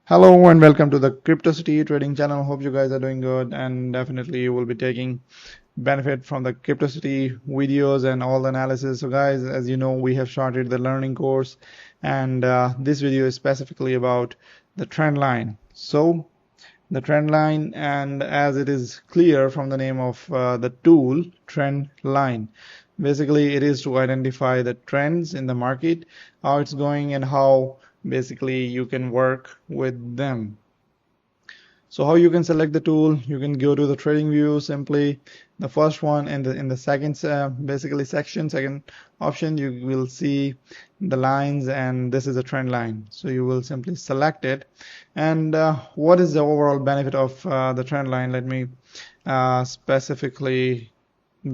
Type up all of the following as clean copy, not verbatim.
Hello and welcome to the Crypto City Trading channel. Hope you guys are doing good, and definitely you will be taking benefit from the Crypto City videos and all the analysis. So guys, as you know, we have started the learning course, and this video is specifically about the trend line. So the trend line, and as it is clear from the name of the tool, trend line, basically it is to identify the trends in the market, how it's going, and how basically you can work with them. So how you can select the tool? You can go to the TradingView, simply the first one, and in the second basically section, second option, you will see the lines, and this is a trend line. So you will simply select it. And what is the overall benefit of the trend line? Let me specifically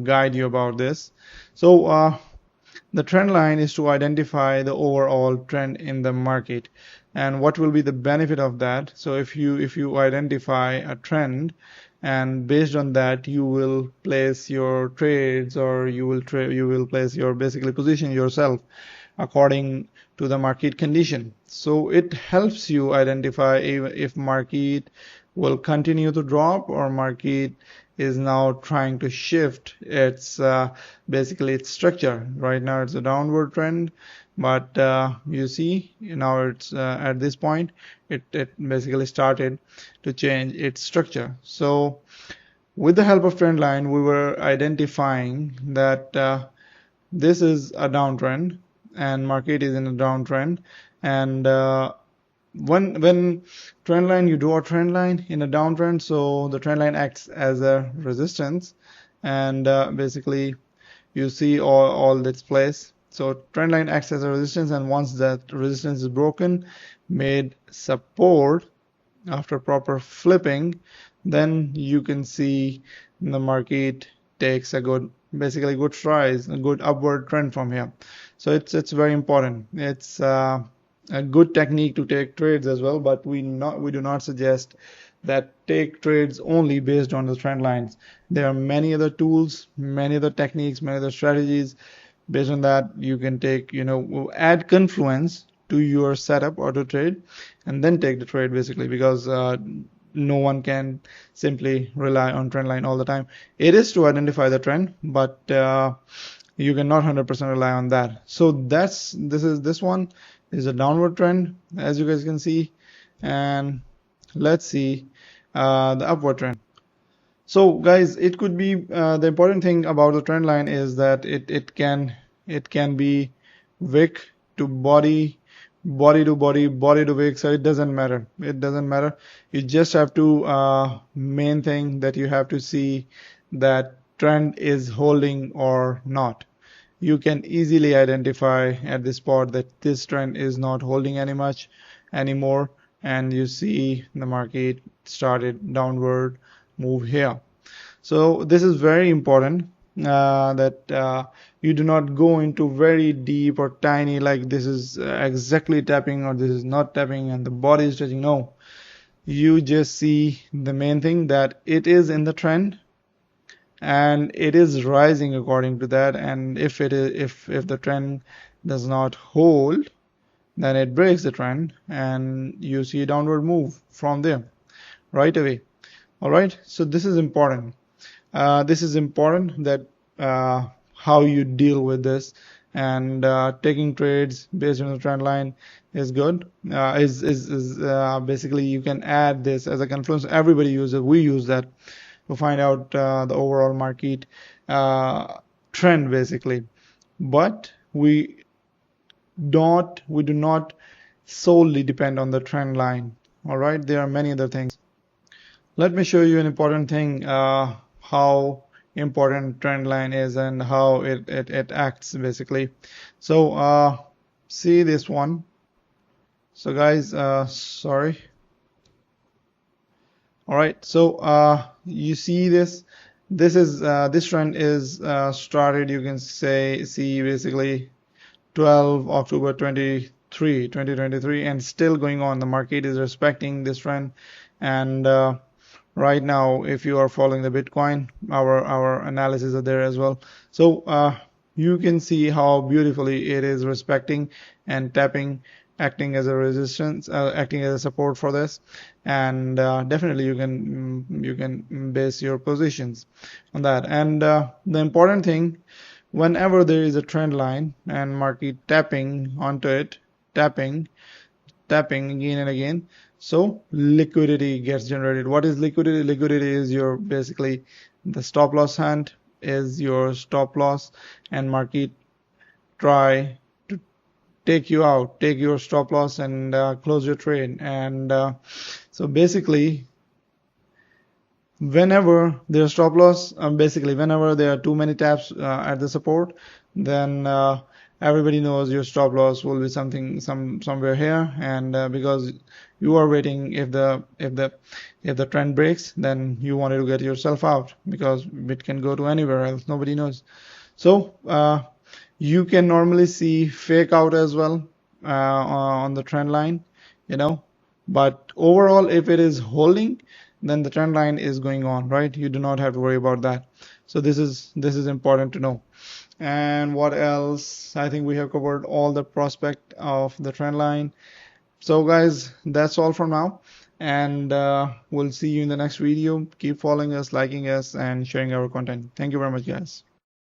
guide you about this. So the trend line is to identify the overall trend in the market, and what will be the benefit of that. So if you identify a trend, and based on that you will place your trades, or you will place your basically position yourself according to the market condition. So it helps you identify if market will continue to drop, or market is now trying to shift its basically its structure. Right now it's a downward trend, but you see now it's at this point it basically started to change its structure. So with the help of trend line, we were identifying that this is a downtrend, and market is in a downtrend. And when trend line, you draw a trend line in a downtrend, so the trend line acts as a resistance, and basically you see all this place. So trend line acts as a resistance, and once that resistance is broken, made support after proper flipping, then you can see the market takes a good, basically good rise, a good upward trend from here. So it's very important. It's a good technique to take trades as well, but we do not suggest that take trades only based on the trend lines. There are many other tools, many other techniques, many other strategies. Based on that, you can take, add confluence to your setup or to trade, and then take the trade, basically, because no one can simply rely on trend line all the time. It is to identify the trend, but you cannot 100% rely on that. So this one is a downward trend, as you guys can see, and let's see the upward trend. So guys, it could be the important thing about the trend line is that it can be wick to body, body to body, body to wick. So it doesn't matter. It doesn't matter. You just have to main thing that you have to see that trend is holding or not. You can easily identify at this spot that this trend is not holding anymore, and you see the market started downward move here. So this is very important, that you do not go into very deep or tiny, like this is exactly tapping or this is not tapping and the body is touching. No, you just see the main thing, that it is in the trend and it is rising according to that. And if the trend does not hold, then it breaks the trend and you see a downward move from there right away. All right, so this is important. This is important, that how you deal with this, and taking trades based on the trend line is good. Is basically you can add this as a confluence. Everybody uses, we use that to find out the overall market trend, basically. But we do not solely depend on the trend line. All right, there are many other things. Let me show you an important thing, how important trend line is and how it acts, basically. So see this one. So guys, sorry. All right, so you see this trend is started, you can see basically 12 October 2023, and still going on. The market is respecting this trend, and right now, if you are following the Bitcoin, our analysis are there as well. So you can see how beautifully it is respecting and tapping acting as a resistance, acting as a support for this, and definitely you can base your positions on that. And the important thing, whenever there is a trend line and market tapping onto it, tapping again and again, so liquidity gets generated. What is liquidity? Liquidity is your basically the stop loss hand is your stop loss, and market try to take you out, take your stop loss, and close your trade. And so basically, whenever there's stop loss, basically whenever there are too many taps at the support, then everybody knows your stop loss will be somewhere here. And because you are waiting, if the trend breaks, then you wanted to get yourself out, because it can go to anywhere else, nobody knows. So you can normally see fake out as well on the trend line, you know. But overall, if it is holding, then the trend line is going on, right? You do not have to worry about that. So this is important to know. And what else? I think we have covered all the prospect of the trend line. So guys, that's all from now, and we'll see you in the next video. Keep following us, liking us, and sharing our content. Thank you very much, guys.